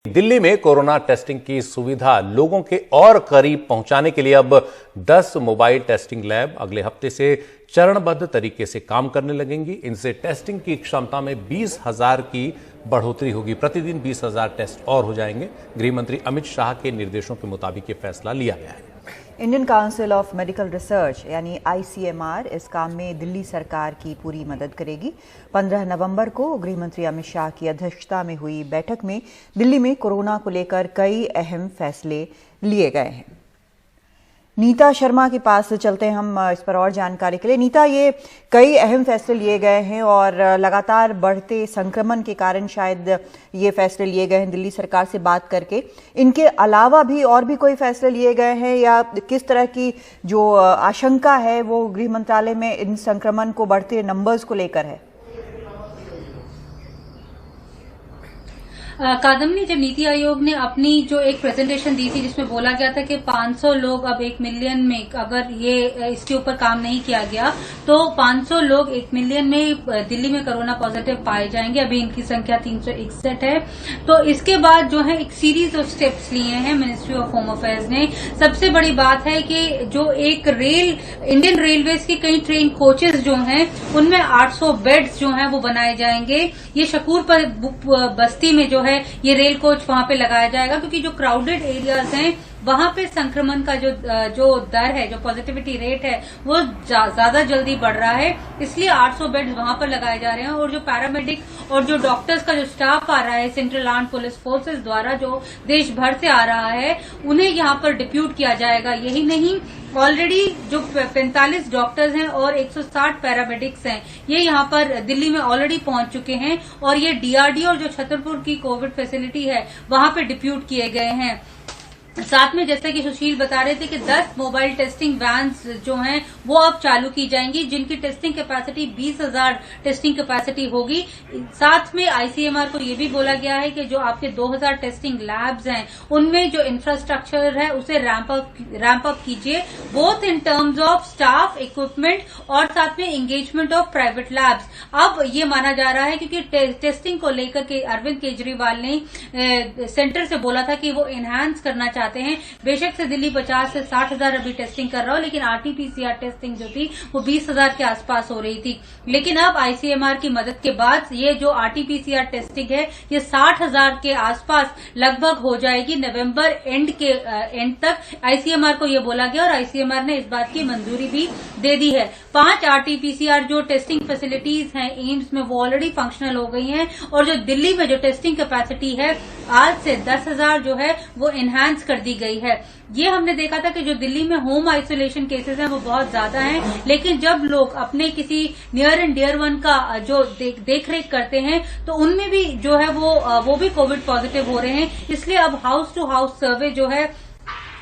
दिल्ली में corona testing की सुविधा लोगों के और करीब पहुंचाने के लिए अब 10 मोबाइल टेस्टिंग लैब अगले हफ्ते से चरणबद्ध तरीके से काम करने लगेंगी। इनसे टेस्टिंग की क्षमता में 20,000 की बढ़ोतरी होगी। प्रतिदिन 20,000 टेस्ट और हो जाएंगे। गृह मंत्री अमित शाह के निर्देशों के मुताबिक ये फैसला लिया गया है। Indian council of medical research यानी ICMR इस काम में दिल्ली सरकार की पूरी मदद करेगी। 15 नवंबर को गृह मंत्री अमित शाह की अध्यक्षता में हुई बैठक में दिल्ली में कोरोना को लेकर कई अहम फैसले लिए गए हैं। नीता शर्मा के पास चलते हैं हम इस पर और जानकारी के लिए। नीता, ये कई अहम फैसले लिए गए हैं और लगातार बढ़ते संक्रमण के कारण शायद ये फैसले लिए गए हैं दिल्ली सरकार से बात करके। इनके अलावा भी और भी कोई फैसले लिए गए हैं या किस तरह की जो आशंका है वो गृह मंत्रालय में इन संक्रमण को बढ़ते नंबर्स को लेकर है? कादम्बनी, जब नीति आयोग ने अपनी जो एक प्रेजेंटेशन दी थी जिसमें बोला गया था कि 500 लोग अब 1 मिलियन में अगर ये इसके ऊपर काम नहीं किया गया तो 500 लोग 1 मिलियन में दिल्ली में कोरोना पॉजिटिव पाए जाएंगे। अभी इनकी संख्या 361 है। तो इसके बाद जो है एक सीरीज ऑफ स्टेप्स लिए हैं मिनिस्ट्री ऑफ होम अफेयर्स ने। सबसे बड़ी बात है कि जो एक इंडियन रेलवेज की कई ट्रेन कोचेस जो हैं उनमें 800 बेड्स जो हैं वो बनाए जाएंगे। ये शकूर पर बस्ती में जो है ये रेल कोच वहां पे लगाया जाएगा क्योंकि जो क्राउडेड एरियाज हैं वहां पे संक्रमण का जो दर है, जो पॉजिटिविटी रेट है वो ज्यादा जल्दी बढ़ रहा है। इसलिए 800 बेड्स वहां पर लगाए जा रहे हैं और जो पैरामेडिक और जो डॉक्टर्स का जो स्टाफ आ रहा है सेंट्रल आर्म पुलिस फोर्सेस द्वारा जो देश भर से आ रहा है उन्हें यहां पर डिप्यूट किया जाएगा। यही नहीं, ऑलरेडी जो 45 डॉक्टर्स हैं और 160 पैरामेडिक्स हैं ये यहाँ पर दिल्ली में ऑलरेडी पहुंच चुके हैं और ये DRDO और जो छतरपुर की कोविड फैसिलिटी है वहां पे डिप्यूट किए गए हैं। साथ में जैसा कि सुशील बता रहे थे कि 10 मोबाइल टेस्टिंग वैन्स जो हैं वो अब चालू की जाएंगी जिनकी टेस्टिंग कैपेसिटी 20,000 टेस्टिंग कैपेसिटी होगी। साथ में ICMR को ये भी बोला गया है कि जो आपके 2,000 टेस्टिंग लैब्स हैं उनमें जो इंफ्रास्ट्रक्चर है उसे रैंप अप कीजिए, both in terms of staff, equipment और साथ में एंगेजमेंट ऑफ प्राइवेट लैब्स। अब ये माना जा रहा है क्योंकि टेस्टिंग को लेकर के अरविंद केजरीवाल ने सेंटर से बोला था कि वो एनहांस करना चाहते हैं। बेशक से दिल्ली 50 से 60,000 अभी टेस्टिंग कर रहा हो, लेकिन RT-PCR टेस्टिंग जो थी वो 20,000 के आसपास हो रही थी। लेकिन अब ICMR की मदद के बाद ये जो RT-PCR टेस्टिंग है ये 60,000 के आसपास लगभग हो जाएगी नवंबर एंड तक। ICMR को ये बोला गया और ICMR ने इस बात की मंजूरी भी दे दी है। 5 RT-PCR जो टेस्टिंग फैसिलिटीज हैं एम्स में वो ऑलरेडी फंक्शनल हो गई हैं और जो दिल्ली में जो टेस्टिंग कैपेसिटी है आज से 10,000 जो है वो एनहांस कर दी गई है। ये हमने देखा था कि जो दिल्ली में होम आइसोलेशन केसेस हैं वो बहुत ज्यादा हैं, लेकिन जब लोग अपने किसी नियर एंड डियर वन का जो देख रेख करते हैं तो उनमें भी जो है वो भी कोविड पॉजिटिव हो रहे हैं। इसलिए अब हाउस टू हाउस सर्वे जो है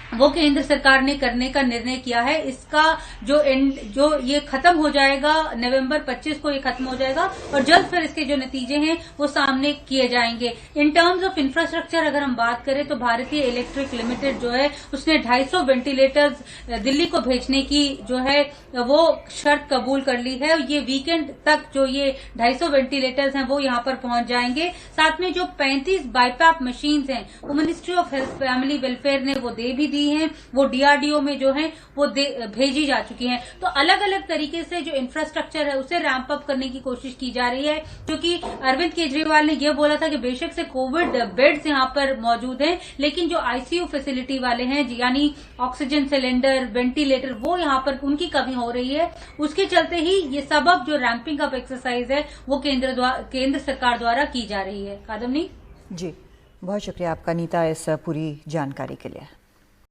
वो केंद्र सरकार ने करने का निर्णय किया है। इसका जो ये खत्म हो जाएगा नवंबर 25 को ये खत्म हो जाएगा और जल्द फिर इसके जो नतीजे हैं वो सामने किए जाएंगे। इन टर्म्स ऑफ इंफ्रास्ट्रक्चर अगर हम बात करें तो भारतीय इलेक्ट्रिक लिमिटेड जो है उसने 250 वेंटिलेटर्स दिल्ली को भेजने की जो है वो शर्त कबूल कर ली है। ये वीकेंड तक जो ये 250 वेंटिलेटर्स हैं वो यहाँ पर पहुंच जाएंगे। साथ में जो 35 बाईपैप मशीन्स हैं वो ministry of health family welfare ने वो दे भी दी हैं, वो DRDO में जो है वो भेजी जा चुकी हैं। तो अलग अलग तरीके से जो इंफ्रास्ट्रक्चर है उसे रैंप अप करने की कोशिश की जा रही है क्योंकि अरविंद केजरीवाल ने यह बोला था कि बेशक से कोविड बेड्स यहाँ पर मौजूद हैं लेकिन जो ICU फैसिलिटी वाले हैं यानी ऑक्सीजन सिलेंडर, वेंटिलेटर वो यहाँ पर उनकी कमी हो रही है। उसके चलते ही ये सब अब जो रैंपिंग अप एक्सरसाइज है वो केंद्र सरकार द्वारा की जा रही है। कादम्बनी जी, बहुत शुक्रिया आपका नीता इस पूरी जानकारी के लिए।